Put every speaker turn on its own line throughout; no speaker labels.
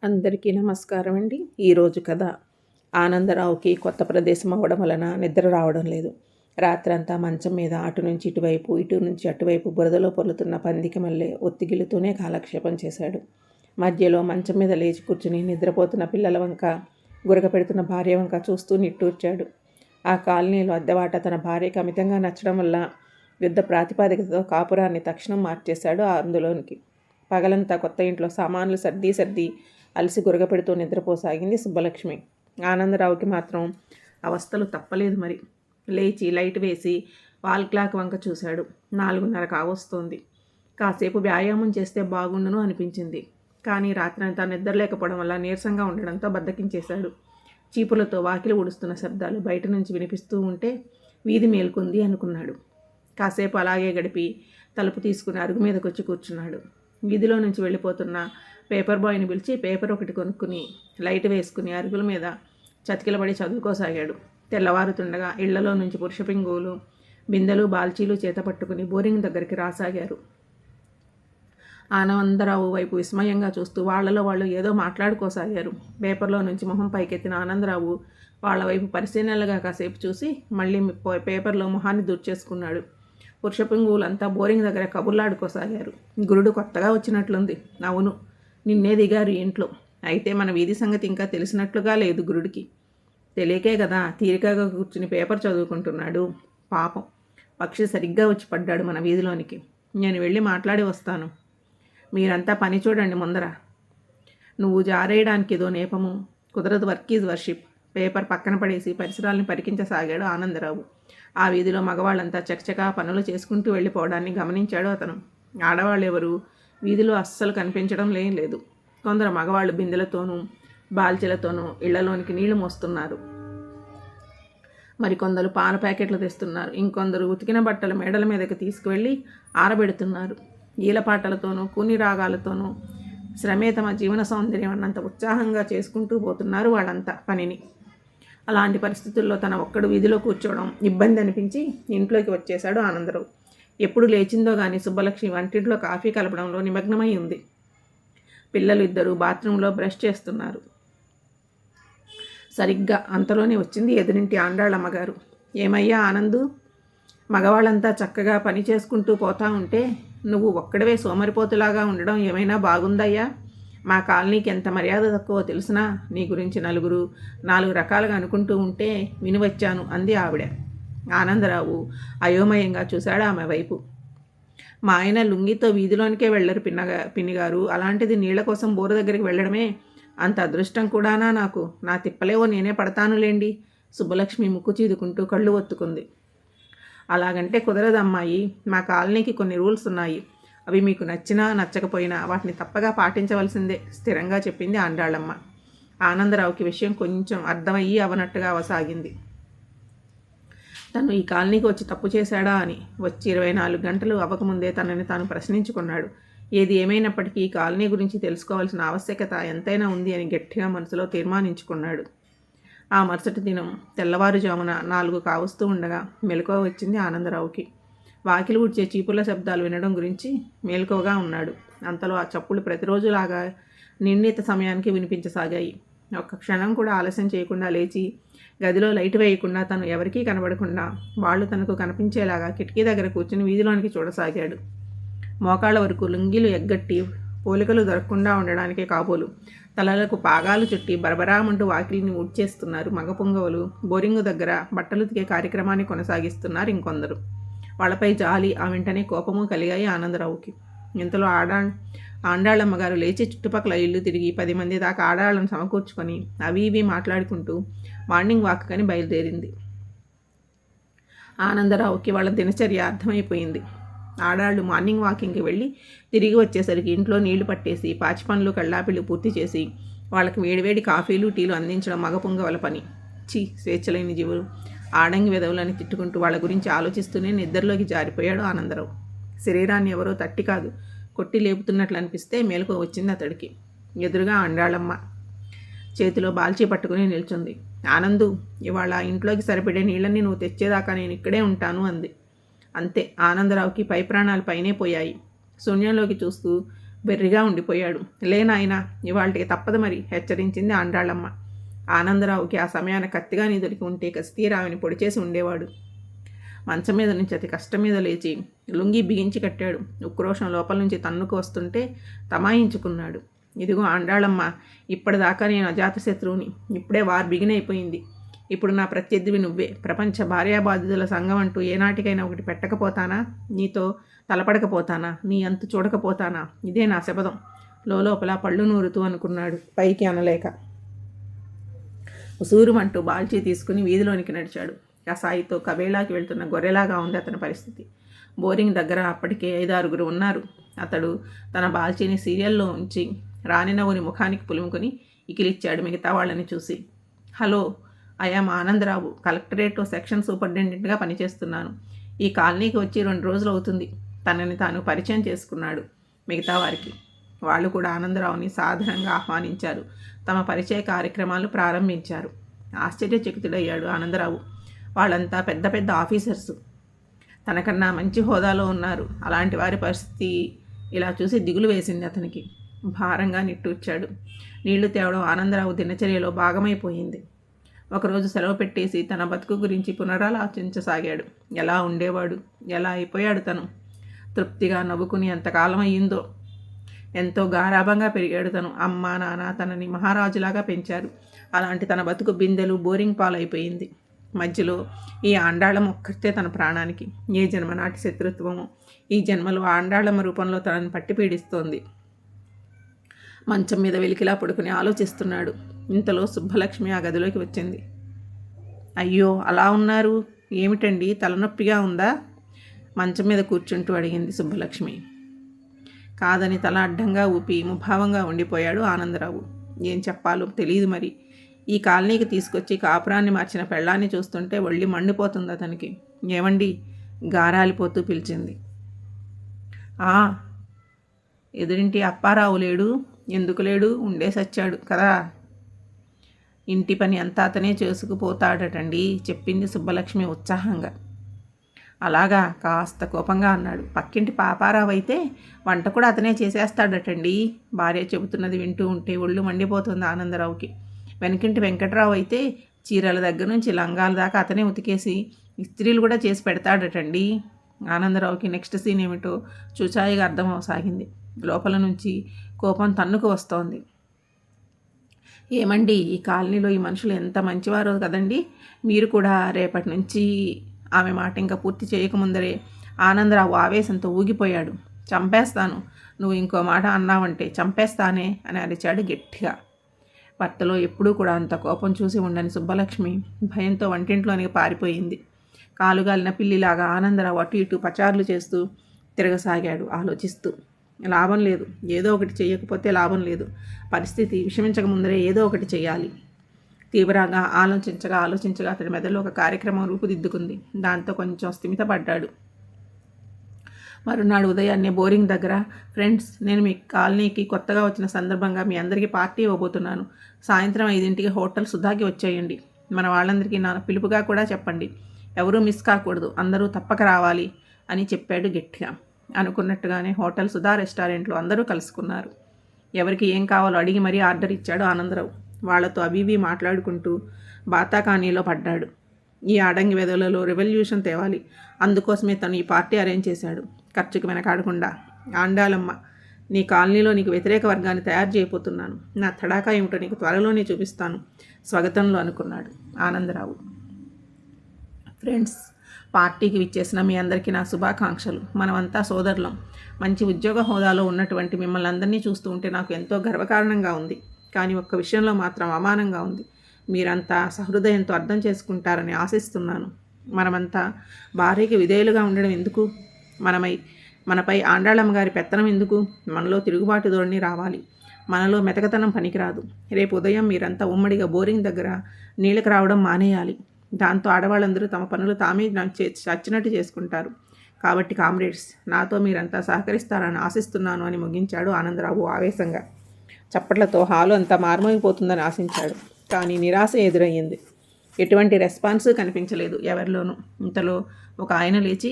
అందరికీ నమస్కారం అండి. ఈరోజు కథ ఆనందరావుకి కొత్త ప్రదేశం అవ్వడం వలన నిద్ర రావడం లేదు. రాత్రంతా మంచం మీద అటు నుంచి ఇటువైపు, ఇటు నుంచి అటువైపు బురదలో పొర్లుతున్న పందికి మళ్ళీ ఒత్తిగిలుతూనే కాలక్షేపం చేశాడు. మధ్యలో మంచం మీద లేచి కూర్చుని నిద్రపోతున్న పిల్లల వంక, గురక పెడుతున్న భార్య వంక చూస్తూ నిట్టూర్చాడు. ఆ కాలనీలో అద్దెవాట తన భార్యకి అమితంగా నచ్చడం వల్ల యుద్ధ ప్రాతిపాదికతో కాపురాన్ని తక్షణం మార్చేశాడు అందులోనికి. పగలంతా కొత్త ఇంట్లో సామాన్లు సర్ది అలసి గురగపెడుతూ నిద్రపోసాగింది సుబ్బలక్ష్మి. ఆనందరావుకి మాత్రం అవస్థలు తప్పలేదు మరి. లేచి లైట్ వేసి వాల్ క్లాక్ వంక చూశాడు. 4:30 కావస్తోంది. కాసేపు వ్యాయామం చేస్తే బాగుండును అనిపించింది. కానీ రాత్రంతా నిద్ర లేకపోవడం వల్ల నీరసంగా ఉండడంతో బద్దకించేశాడు. చీపులతో వాకిలి ఊడుస్తున్న శబ్దాలు బయట నుంచి వినిపిస్తూ ఉంటే వీధి మేల్కొంది అనుకున్నాడు. కాసేపు అలాగే గడిపి తలుపు తీసుకుని అరుగు మీదకి వచ్చి కూర్చున్నాడు. వీధిలో నుంచి వెళ్ళిపోతున్న పేపర్ బాయ్ని పిలిచి పేపర్ ఒకటి కొనుక్కుని లైట్ వేసుకుని అరుగుల మీద చతికిలబడి చదువుకోసాగాడు. తెల్లవారుతుండగా ఇళ్లలో నుంచి పురుషపింగులు, బిందెలు, బాల్చీలు చేత పట్టుకుని బోరింగ్ దగ్గరికి రాసాగారు. ఆనందరావు వైపు విస్మయంగా చూస్తూ వాళ్లలో వాళ్ళు ఏదో మాట్లాడుకోసాగారు. పేపర్లో నుంచి మొహం పైకెత్తిన ఆనందరావు వాళ్ళ వైపు పరిశీలనలుగా కాసేపు చూసి మళ్ళీ పేపర్లో మొహాన్ని దూర్చేసుకున్నాడు. పురుషపింగులంతా బోరింగ్ దగ్గర కబుర్లాడుకోసాగారు. గురుడు కొత్తగా వచ్చినట్లుంది. అవును, నిన్నే దిగారు ఇంట్లో. అయితే మన వీధి సంగతి ఇంకా తెలిసినట్లుగా లేదు గురుడికి. తెలియకే కదా తీరికగా కూర్చుని పేపర్ చదువుకుంటున్నాడు. పాపం, పక్షి సరిగ్గా వచ్చి పడ్డాడు మన వీధిలోనికి. నేను వెళ్ళి మాట్లాడి వస్తాను. మీరంతా పని చూడండి ముందర. నువ్వు జారేయడానికి ఏదో నేపము. కుదరదు, వర్క్ ఈజ్ వర్షిప్. పేపర్ పక్కన పడేసి పరిసరాలను పరికించసాగాడు ఆనందరావు. ఆ వీధిలో మగవాళ్ళంతా చకచకా పనులు చేసుకుంటూ వెళ్ళిపోవడాన్ని గమనించాడు అతను. ఆడవాళ్ళు ఎవరు వీధిలో అస్సలు కనిపించడం లేదు. కొందరు మగవాళ్ళు బిందెలతోనూ బాల్చెలతోనూ ఇళ్లలోనికి నీళ్లు మోస్తున్నారు. మరికొందరు పాల ప్యాకెట్లు తెస్తున్నారు. ఇంకొందరు ఉతికిన బట్టలు మేడల మీదకి తీసుకువెళ్ళి ఆరబెడుతున్నారు. ఈలపాటలతోనూ కూని రాగాలతోనూ శ్రమే తమ జీవన సౌందర్యం అన్నంత ఉత్సాహంగా చేసుకుంటూ పోతున్నారు వాళ్ళంతా పనిని. అలాంటి పరిస్థితుల్లో తన ఒక్కడు వీధిలో కూర్చోవడం ఇబ్బంది అనిపించి ఇంట్లోకి వచ్చేశాడు ఆనందరావు. ఎప్పుడు లేచిందో కానీ సుబ్బలక్ష్మి వంటింట్లో కాఫీ కలపడంలో నిమగ్నమై ఉంది. పిల్లలు ఇద్దరు బాత్రూంలో బ్రష్ చేస్తున్నారు. సరిగ్గా అంతలోనే వచ్చింది ఎదురింటి ఆండాళ్ళమ్మగారు. ఏమయ్యా ఆనందు, మగవాళ్ళంతా చక్కగా పని చేసుకుంటూ పోతా ఉంటే నువ్వు ఒక్కడవే సోమరిపోతులాగా ఉండడం ఏమైనా బాగుందయ్యా? మా కాలనీకి ఎంత మర్యాద తక్కువో తెలిసినా నీ గురించి నలుగురు 4 రకాలుగా అనుకుంటూ ఉంటే వినివచ్చాను అంది ఆవిడ. ఆనందరావు అయోమయంగా చూశాడు ఆమె వైపు. మా ఆయన లుంగితో వీధిలోనికే వెళ్ళరు పిన్నిగారు. అలాంటిది నీళ్ల కోసం బోరు దగ్గరికి వెళ్ళడమే అంత అదృష్టం కూడానా నాకు? నా తిప్పలేవో నేనే పడతానులేండి. సుబ్బలక్ష్మి ముక్కు చీదుకుంటూ కళ్ళు ఒత్తుకుంది. అలాగంటే కుదరదమ్మాయి. మా కాలనీకి కొన్ని రూల్స్ ఉన్నాయి. అవి మీకు నచ్చినా నచ్చకపోయినా వాటిని తప్పగా పాటించవలసిందే స్థిరంగా చెప్పింది ఆండాళ్ళమ్మ. ఆనందరావుకి విషయం కొంచెం అర్థమయ్యి అవనట్టుగా అవసాగింది. తను ఈ కాలనీకి వచ్చి తప్పు చేశాడా అని వచ్చి 24 గంటలు అవ్వకముందే తనని తాను ప్రశ్నించుకున్నాడు. ఏది ఏమైనప్పటికీ ఈ కాలనీ గురించి తెలుసుకోవాల్సిన ఆవశ్యకత ఎంతైనా ఉంది అని గట్టిగా మనసులో తీర్మానించుకున్నాడు. ఆ మరుసటి దినం తెల్లవారుజామున 4 కావస్తూ ఉండగా మెలకువ వచ్చింది ఆనందరావుకి. వాకిలి ఊడ్చే చీపుల శబ్దాలు వినడం గురించి మేల్కోగా ఉన్నాడు. అంతలో ఆ చప్పులు ప్రతిరోజులాగా నిర్ణీత సమయానికి వినిపించసాగాయి. ఒక్క క్షణం కూడా ఆలస్యం చేయకుండా లేచి గదిలో లైట్ వేయకుండా తను ఎవరికీ కనబడకుండా వాళ్ళు తనకు కనిపించేలాగా కిటికీ దగ్గర కూర్చుని వీధిలోనికి చూడసాగాడు. మోకాళ్ళ వరకు లుంగీలు ఎగ్గట్టి పోలికలు దొరకకుండా ఉండడానికే కాబోలు తలలకు పాగాలు చుట్టి బరబరామంటూ వాకిలిని ఊడ్చేస్తున్నారు మగ పొంగవలు. బోరింగు దగ్గర బట్టలు ఉతికే కార్యక్రమాన్ని కొనసాగిస్తున్నారు ఇంకొందరు. వాళ్ళపై జాలి, ఆ వెంటనే కోపము కలిగాయి ఆనందరావుకి. ఇంతలో ఆండాళ్ళమ్మగారు లేచి చుట్టుపక్కల ఇల్లు తిరిగి 10 మంది దాకా ఆడాళ్ళను సమకూర్చుకొని అవి ఇవి మాట్లాడుకుంటూ మార్నింగ్ వాక్ అని బయలుదేరింది. ఆనందరావుకి వాళ్ళ దినచర్య అర్థమైపోయింది. ఆడాళ్ళు మార్నింగ్ వాకింగ్కి వెళ్ళి తిరిగి వచ్చేసరికి ఇంట్లో నీళ్లు పట్టేసి పాచి పనులు కళ్ళాపిళ్ళు పూర్తి చేసి వాళ్ళకి వేడివేడి కాఫీలు టీలు అందించడం మగ పొంగవల పని. స్వేచ్ఛలేని జీవులు, ఆడంగి వెదవులని తిట్టుకుంటూ వాళ్ళ గురించి ఆలోచిస్తూనే నిద్రలోకి జారిపోయాడు ఆనందరావు. శరీరాన్ని ఎవరో తట్టి కాదు కొట్టి లేపుతున్నట్లు అనిపిస్తే మేలుకో వచ్చింది అతడికి. ఎదురుగా ఆండాళ్ళమ్మ చేతిలో బాల్చీ పట్టుకుని నిల్చుంది. ఆనందు, ఇవాళ ఇంట్లోకి సరిపడే నీళ్ళని నువ్వు తెచ్చేదాకా నేను ఇక్కడే ఉంటాను అంది. అంతే, ఆనందరావుకి పై ప్రాణాలు పైనే పోయాయి. శూన్యంలోకి చూస్తూ వెర్రిగా ఉండిపోయాడు. లేనాయన, ఇవాళకి తప్పదు మరి, హెచ్చరించింది ఆండాళ్ళమ్మ. ఆనందరావుకి ఆ సమయాన కత్తిగాని దొరికి ఉంటే కస్తీరా ఆమెని పొడిచేసి ఉండేవాడు. మంచం మీద నుంచి అతి కష్టం మీద లేచి లుంగి బిగించి కట్టాడు. ఉక్రోషం లోపల నుంచి తన్నుకు వస్తుంటే తమాయించుకున్నాడు. ఇదిగో ఆండాళమ్మ, ఇప్పటిదాకా నేను అజాతశత్రువుని, ఇప్పుడే వారు బిగినైపోయింది. ఇప్పుడు నా ప్రత్యర్థివి నువ్వే. ప్రపంచ భార్యాబాధితుల సంఘం అంటూ ఏనాటికైనా ఒకటి పెట్టకపోతానా? నీతో తలపడకపోతానా? నీ అంతు చూడకపోతానా? ఇదే నా శపథం. లోపల పళ్ళు నూరుతూ అనుకున్నాడు, పైకి అనలేక. ఉసూరుమంటూ బాల్చీ తీసుకుని వీధిలోనికి నడిచాడు. కసాయితో కబేళాకి వెళ్తున్న గొర్రెలాగా ఉంది అతని పరిస్థితి. బోరింగ్ దగ్గర అప్పటికే 5-6 ఉన్నారు. అతడు తన బాల్చీని సీరియల్లో ఉంచి రాని నవ్వుని ముఖానికి పులుముకొని ఇకిలిచ్చాడు మిగతా వాళ్ళని చూసి. Hello, I'm Anandarao. కలెక్టరేట్లో సెక్షన్ సూపరింటెండెంట్గా పనిచేస్తున్నాను. ఈ కాలనీకి వచ్చి 2 రోజులు అవుతుంది. తనని తాను పరిచయం చేసుకున్నాడు మిగతా వారికి. వాళ్ళు కూడా ఆనందరావుని సాధారణంగా ఆహ్వానించారు. తమ పరిచయ కార్యక్రమాలు ప్రారంభించారు. ఆశ్చర్యచకితుడయ్యాడు ఆనందరావు. వాళ్ళంతా పెద్ద పెద్ద ఆఫీసర్సు, తనకన్నా మంచి హోదాలో ఉన్నారు. అలాంటి వారి పరిస్థితి ఇలా చూసి దిగులు వేసింది అతనికి. భారంగా నిట్టూర్చాడు. నీళ్లు తేవడం ఆనందరావు దినచర్యలో భాగమైపోయింది. ఒకరోజు సెలవు పెట్టేసి తన బతుకు గురించి పునరాలోచించసాగాడు. ఎలా ఉండేవాడు, ఎలా అయిపోయాడు తను. తృప్తిగా నవ్వుకుని ఎంతకాలం అయ్యిందో. ఎంతో గారాభంగా పెరిగాడు తను. అమ్మ నాన్న తనని మహారాజులాగా పెంచారు. అలాంటి తన బతుకు బిందెలు బోరింగ్ పాలైపోయింది. మధ్యలో ఈ ఆండాళం ఒక్కరితే తన ప్రాణానికి. ఏ జన్మనాటి శత్రుత్వమో ఈ జన్మలో ఆండాళమ్మ రూపంలో తనని పట్టి పీడిస్తోంది. మంచం మీద వెలికిలా పడుకుని ఆలోచిస్తున్నాడు. ఇంతలో సుబ్బలక్ష్మి ఆ గదిలోకి వచ్చింది. అయ్యో, అలా ఉన్నారు ఏమిటండి, తలనొప్పిగా ఉందా? మంచం మీద కూర్చుంటూ అడిగింది సుబ్బలక్ష్మి. కాదని తల అడ్డంగా ఊపి ముభావంగా ఉండిపోయాడు ఆనందరావు. ఏం చెప్పాలో తెలియదు మరి. ఈ కాలనీకి తీసుకొచ్చి కాపురాన్ని మార్చిన పెళ్ళాన్ని చూస్తుంటే ఒళ్ళి మండిపోతుంది అతనికి. ఏమండి, గారాలిపోతూ పిలిచింది. ఎదురింటి అప్పారావు లేడు? ఎందుకు లేడు? ఉండేసొచ్చాడు కదా. ఇంటి పని అంతా అతనే చేసుకుపోతాడటండి, చెప్పింది సుబ్బలక్ష్మి ఉత్సాహంగా. అలాగా, కాస్త కోపంగా అన్నాడు. పక్కింటి పాపారావు అయితే వంట కూడా అతనే చేసేస్తాడటండి. భార్య చెబుతున్నది వింటూ ఉంటే ఒళ్ళు మండిపోతుంది ఆనందరావుకి. వెనకింటి వెంకట్రావు అయితే చీరల దగ్గర నుంచి లంగాల దాకా అతనే ఉతికేసి ఇస్త్రీలు కూడా చేసి పెడతాడటండి. ఆనందరావుకి నెక్స్ట్ సీన్ ఏమిటో చూచాయిగా అర్థమవసాగింది. లోపల నుంచి కోపం తన్నుకు వస్తోంది. ఏమండి, ఈ కాలనీలో ఈ మనుషులు ఎంత మంచివారో కదండి. మీరు కూడా రేపటి నుంచి. ఆమె మాట ఇంకా పూర్తి చేయకముందరే ఆనందరావు ఆవేశంతో ఊగిపోయాడు. చంపేస్తాను, నువ్వు ఇంకో మాట అన్నావంటే చంపేస్తానే అని అరిచాడు గట్టిగా. భర్తలో ఎప్పుడూ కూడా అంత కోపం చూసి ఉండని సుబ్బలక్ష్మి భయంతో వంటింట్లోనికి పారిపోయింది. కాలుగాలిన పిల్లిలాగా ఆనందరావు అటు ఇటు పచారులు చేస్తూ తిరగసాగాడు, ఆలోచిస్తూ. లాభం లేదు, ఏదో ఒకటి చేయకపోతే లాభం లేదు. పరిస్థితి విషమించక ముందరే ఏదో ఒకటి చేయాలి. తీవ్రంగా ఆలోచించగా అతడి మెదడులో ఒక కార్యక్రమం రూపుదిద్దుకుంది. దాంతో కొంచెం స్థిమితపడ్డాడు. మరునాడు ఉదయాన్నే బోరింగ్ దగ్గర, ఫ్రెండ్స్, నేను మీ కాలనీకి కొత్తగా వచ్చిన సందర్భంగా మీ అందరికీ పార్టీ ఇవ్వబోతున్నాను. సాయంత్రం 5 హోటల్ సుధాకి వచ్చేయండి. మన వాళ్ళందరికీ నా పిలుపుగా కూడా చెప్పండి. ఎవరూ మిస్ కాకూడదు, అందరూ తప్పక రావాలి అని చెప్పాడు గట్టిగా. అనుకున్నట్టుగానే హోటల్ సుధా రెస్టారెంట్లో అందరూ కలుసుకున్నారు. ఎవరికి ఏం కావాలో అడిగి మరీ ఆర్డర్ ఇచ్చాడు ఆనందరావు. వాళ్లతో అబీబీ మాట్లాడుకుంటూ బాతాకానీలో పడ్డాడు. ఈ ఆడంగి వెదలలో రెవల్యూషన్ తేవాలి. అందుకోసమే తను ఈ పార్టీ అరేంజ్ చేశాడు. ఖర్చుకు వెనకాడకుండా. ఆండాలమ్మ, నీ కాలనీలో నీకు వ్యతిరేక వర్గాన్ని తయారు చేయబోతున్నాను. నా తడాకా ఏమిటో నీకు త్వరలోనే చూపిస్తాను స్వాగతంలో అనుకున్నాడు ఆనందరావు. ఫ్రెండ్స్, పార్టీకి విచ్చేసిన మీ అందరికీ నా శుభాకాంక్షలు. మనమంతా సోదరులం. మంచి ఉద్యోగ హోదాలో ఉన్నటువంటి మిమ్మల్ని అందరినీ చూస్తూ ఉంటే నాకు ఎంతో గర్వకారణంగా ఉంది. కానీ ఒక్క విషయంలో మాత్రం అవమానంగా ఉంది. మీరంతా సహృదయంతో అర్థం చేసుకుంటారని ఆశిస్తున్నాను. మనమంతా భార్యకి విధేయులుగా ఉండడం ఎందుకు? మనపై ఆండాళమ్మ గారి పెత్తనం ఎందుకు? మనలో తిరుగుబాటు ధోరణి రావాలి. మనలో మెతకతనం పనికిరాదు. రేపు ఉదయం మీరంతా ఉమ్మడిగా బోరింగ్ దగ్గర నీళ్ళకి రావడం మానేయాలి. దాంతో ఆడవాళ్ళందరూ తమ పనులు తామే చచ్చినట్టు చేసుకుంటారు. కాబట్టి కామ్రేడ్స్, నాతో మీరంతా సహకరిస్తారని ఆశిస్తున్నాను అని ముగించాడు ఆనందరావు ఆవేశంగా. చప్పట్లతో హాలు అంతా మారుమోగిపోతుందని ఆశించాడు. కానీ నిరాశ ఎదురయ్యింది. ఎటువంటి రెస్పాన్స్ కనిపించలేదు ఎవరిలోనూ. ఇంతలో ఒక ఆయన లేచి,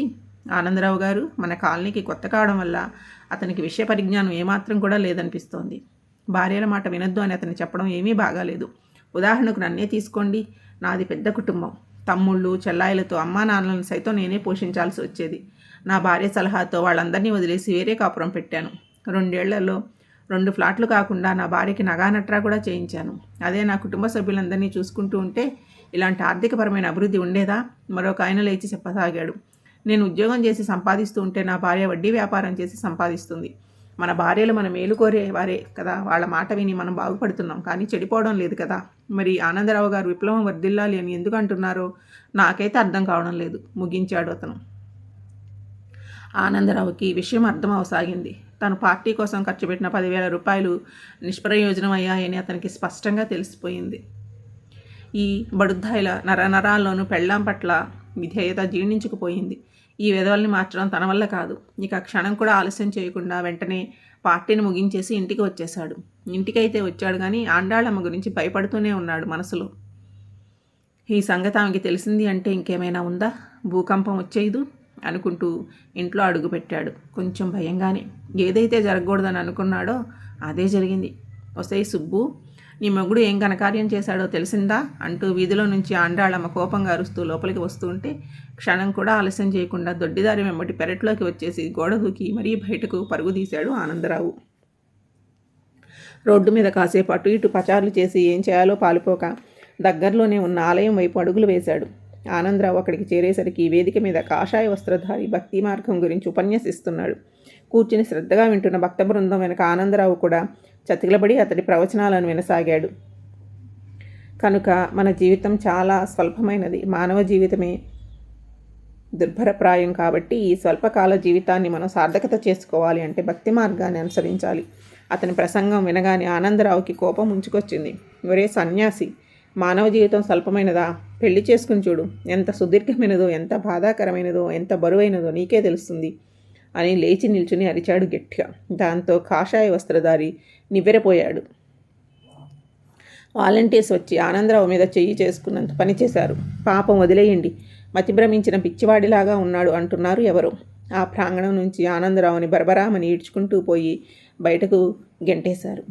ఆనందరావు గారు, మన కాలనీకి కొత్త కావడం వల్ల అతనికి విషయ పరిజ్ఞానం ఏమాత్రం కూడా లేదనిపిస్తోంది. భార్యల మాట వినొద్దు అని అతను చెప్పడం ఏమీ బాగాలేదు. ఉదాహరణకు నన్నే తీసుకోండి. నాది పెద్ద కుటుంబం. తమ్ముళ్ళు చెల్లాయిలతో అమ్మా నాన్నలను సైతం నేనే పోషించాల్సి వచ్చేది. నా భార్య సలహాతో వాళ్ళందరినీ వదిలేసి వేరే కాపురం పెట్టాను. 2 ఏళ్లలో 2 ఫ్లాట్లు కాకుండా నా భార్యకి నగానట్రా కూడా చేయించాను. అదే నా కుటుంబ సభ్యులందరినీ చూసుకుంటూ ఉంటే ఇలాంటి ఆర్థికపరమైన అభివృద్ధి ఉండేదా? మరొక ఆయన లేచి చెప్పసాగాడు. నేను ఉద్యోగం చేసి సంపాదిస్తూ ఉంటే నా భార్య వడ్డీ వ్యాపారం చేసి సంపాదిస్తుంది. మన భార్యలు మన మేలు కోరేవారే కదా. వాళ్ళ మాట విని మనం బాగుపడుతున్నాం, కానీ చెడిపోవడం లేదు కదా. మరి ఆనందరావు గారు విప్లవం వర్ధిల్లాలి అని ఎందుకు అంటున్నారో నాకైతే అర్థం కావడం లేదు, ముగించాడు అతను. ఆనందరావుకి విషయం అర్థం అవసాగింది. తను పార్టీ కోసం ఖర్చు పెట్టిన 10,000 రూపాయలు నిష్ప్రయోజనం అయ్యాయని అతనికి స్పష్టంగా తెలిసిపోయింది. ఈ బడుద్దాయిల నరనరాల్లోనూ పెళ్ళాం పట్ల విధేయత జీర్ణించుకుపోయింది. ఈ విధవల్ని మార్చడం తన వల్ల కాదు. ఇక క్షణం కూడా ఆలస్యం చేయకుండా వెంటనే పార్టీని ముగించేసి ఇంటికి వచ్చేశాడు. ఇంటికైతే వచ్చాడు కానీ ఆండాళ్ళమ్మ గురించి భయపడుతూనే ఉన్నాడు మనసులో. ఈ సంగతి ఆమెకి తెలిసింది అంటే ఇంకేమైనా ఉందా? భూకంపం వచ్చేయదు అనుకుంటూ ఇంట్లో అడుగుపెట్టాడు, కొంచెం భయంగానే. ఏదైతే జరగకూడదని అనుకున్నాడో అదే జరిగింది. ఒసేయ్ సుబ్బు, నీ మొగుడు ఏం ఘనకార్యం చేశాడో తెలిసిందా అంటూ వీధిలో నుంచి ఆండాళ్ళమ్మ కోపంగా అరుస్తూ లోపలికి వస్తూ ఉంటే క్షణం కూడా ఆలస్యం చేయకుండా దొడ్డిదారి వెంబడి పెరట్లోకి వచ్చేసి గోడ దూకి మరీ బయటకు పరుగు తీశాడు ఆనందరావు. రోడ్డు మీద కాసేపు అటు ఇటు పచారులు చేసి ఏం చేయాలో పాలుపోక దగ్గరలోనే ఉన్న ఆలయం వైపు అడుగులు వేశాడు. ఆనందరావు అక్కడికి చేరేసరికి వేదిక మీద కాషాయ వస్త్రధారి భక్తి మార్గం గురించి ఉపన్యసిస్తున్నాడు. కూర్చుని శ్రద్ధగా వింటున్న భక్త బృందం వెనక ఆనందరావు కూడా చతికిలబడి అతడి ప్రవచనాలను వినసాగాడు. కనుక మన జీవితం చాలా స్వల్పమైనది. మానవ జీవితమే దుర్భరప్రాయం కాబట్టి ఈ స్వల్పకాల జీవితాన్ని మనం సార్థకత చేసుకోవాలి అంటే భక్తి మార్గాన్ని అనుసరించాలి. అతని ప్రసంగం వినగానే ఆనందరావుకి కోపం ముంచుకొచ్చింది. ఒరే సన్యాసి, మానవ జీవితం స్వల్పమైనదా? పెళ్లి చేసుకుని చూడు. ఎంత సుదీర్ఘమైనదో, ఎంత బాధాకరమైనదో, ఎంత బరువైనదో నీకే తెలుస్తుంది అని లేచి నిల్చుని అరిచాడు గట్టిగా. దాంతో కాషాయ వస్త్రధారి నివ్వెరపోయాడు. వాలంటీర్స్ వచ్చి ఆనందరావు మీద చెయ్యి చేసుకున్నంత పని చేశారు. పాపం వదిలేయండి, మతిభ్రమించిన పిచ్చివాడిలాగా ఉన్నాడు అంటున్నారు ఎవరో. ఆ ప్రాంగణం నుంచి ఆనందరావుని బరబరామని ఈడ్చుకుంటూ పోయి బయటకు గెంటేశారు.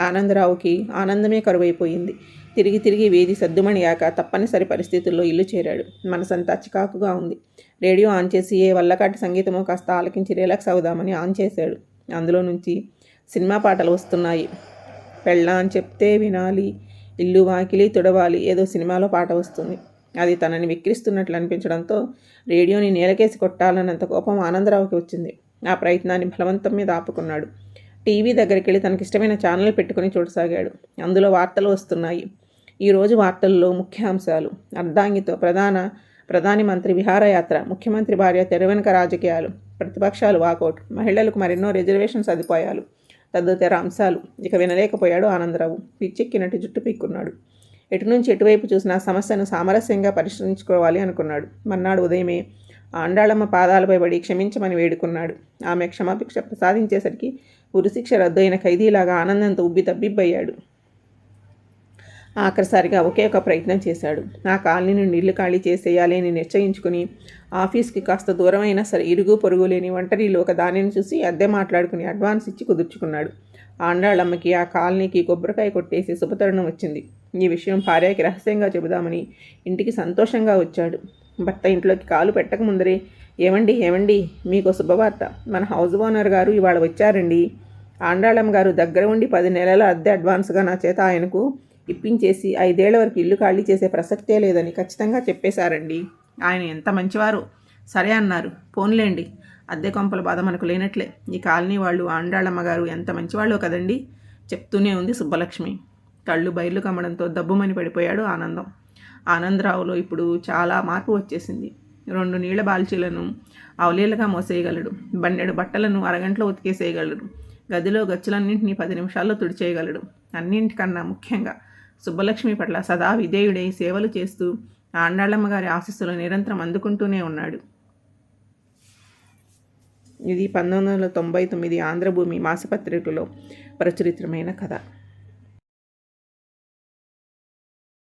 ఆనందరావుకి ఆనందమే కరువైపోయింది. తిరిగి తిరిగి వేది సద్దుమణియాక తప్పనిసరి పరిస్థితుల్లో ఇల్లు చేరాడు. మనసంతా చికాకుగా ఉంది. రేడియో ఆన్ చేసి ఏ వల్లకాటి సంగీతమో కాస్త ఆలకించి రిలాక్స్ అవుదామని ఆన్ చేశాడు. అందులో నుంచి సినిమా పాటలు వస్తున్నాయి. పెళ్ళాం చెప్తే వినాలి, ఇల్లు వాకిలి తుడవాలి, ఏదో సినిమాలో పాట వస్తుంది. అది తనని విక్రిస్తున్నట్లు అనిపించడంతో రేడియోని నేలకేసి కొట్టాలన్నంత కోపం ఆనందరావుకి వచ్చింది. ఆ ప్రయత్నాన్ని బలవంతం మీద ఆపుకున్నాడు. టీవీ దగ్గరికి వెళ్ళి తనకిష్టమైన ఛానల్ పెట్టుకుని చూడసాగాడు. అందులో వార్తలు వస్తున్నాయి. ఈరోజు వార్తల్లో ముఖ్యాంశాలు: అర్ధాంగితో ప్రధాని మంత్రి విహారయాత్ర, ముఖ్యమంత్రి భార్య తెరవెనుక రాజకీయాలు, ప్రతిపక్షాలు వాకౌట్, మహిళలకు మరెన్నో రిజర్వేషన్ సదుపాయాలు తదితర అంశాలు. ఇక వినలేకపోయాడు ఆనందరావు. పిచ్చెక్కినట్టు జుట్టు పీక్కున్నాడు. ఎటు నుంచి ఎటువైపు చూసినా సమస్యను సామరస్యంగా పరిష్కరించుకోవాలి అనుకున్నాడు. మర్నాడు ఉదయమే ఆండాళమ్మ పాదాలపై పడి క్షమించమని వేడుకున్నాడు. ఆమె క్షమాభిక్ష ప్రసాదించేసరికి ఉరిశిక్ష రద్దు అయిన ఖైదీలాగా ఆనందంతో ఉబ్బి తబ్బిబ్బయ్యాడు. ఆఖరిసారిగా ఒకే ఒక ప్రయత్నం చేశాడు. ఆ కాలనీ నుండి ఇల్లు ఖాళీ చేసేయాలి అని నిశ్చయించుకుని ఆఫీస్కి కాస్త దూరమైనా సరే ఇరుగు పొరుగు లేని ఒంటరిలో ఒక దానిని చూసి అద్దె మాట్లాడుకుని అడ్వాన్స్ ఇచ్చి కుదుర్చుకున్నాడు. ఆండాళ్ళమ్మకి ఆ కాలనీకి కొబ్బరికాయ కొట్టేసి శుభతరుణం వచ్చింది. ఈ విషయం భార్యకి రహస్యంగా చెబుదామని ఇంటికి సంతోషంగా వచ్చాడు. భర్త ఇంట్లోకి కాలు పెట్టక ముందరే, ఏమండి మీకు శుభవార్త, మన హౌస్ ఓనర్ గారు ఇవాళ వచ్చారండి. ఆండాళమ్మ గారు దగ్గర ఉండి 10 నెలల అద్దె అడ్వాన్స్గా నా చేత ఆయనకు ఇప్పించేసి 5 ఏళ్ల వరకు ఇల్లు ఖాళీ చేసే ప్రసక్తే లేదని ఖచ్చితంగా చెప్పేశారండి. ఆయన ఎంత మంచివారు. సరే అన్నారు. పోన్లేండి, అద్దె కొంపల బాధ మనకు లేనట్లే. ఈ కాలనీ వాళ్ళు ఆండాళమ్మ గారు ఎంత మంచివాళ్ళో కదండి చెప్తూనే ఉంది సుబ్బలక్ష్మి. కళ్ళు బయర్లు కమ్మడంతో దబ్బుమని పడిపోయాడు ఆనందం. ఆనందరావులో ఇప్పుడు చాలా మార్పు వచ్చేసింది. 2 నీళ్ల బాల్చీలను అవలీలగా మోసేయగలడు. బండెడు బట్టలను అరగంటలో ఉతికేసేయగలడు. గదిలో గచ్చులన్నింటినీ 10 నిమిషాల్లో తుడిచేయగలడు. అన్నింటికన్నా ముఖ్యంగా సుబ్బలక్ష్మి పట్ల సదా విధేయుడై సేవలు చేస్తూ ఆండాళమ్మ గారి ఆశీస్సులు నిరంతరం అందుకుంటూనే ఉన్నాడు. ఇది 1999 ఆంధ్రభూమి మాసపత్రికలో ప్రచురితమైన కథ.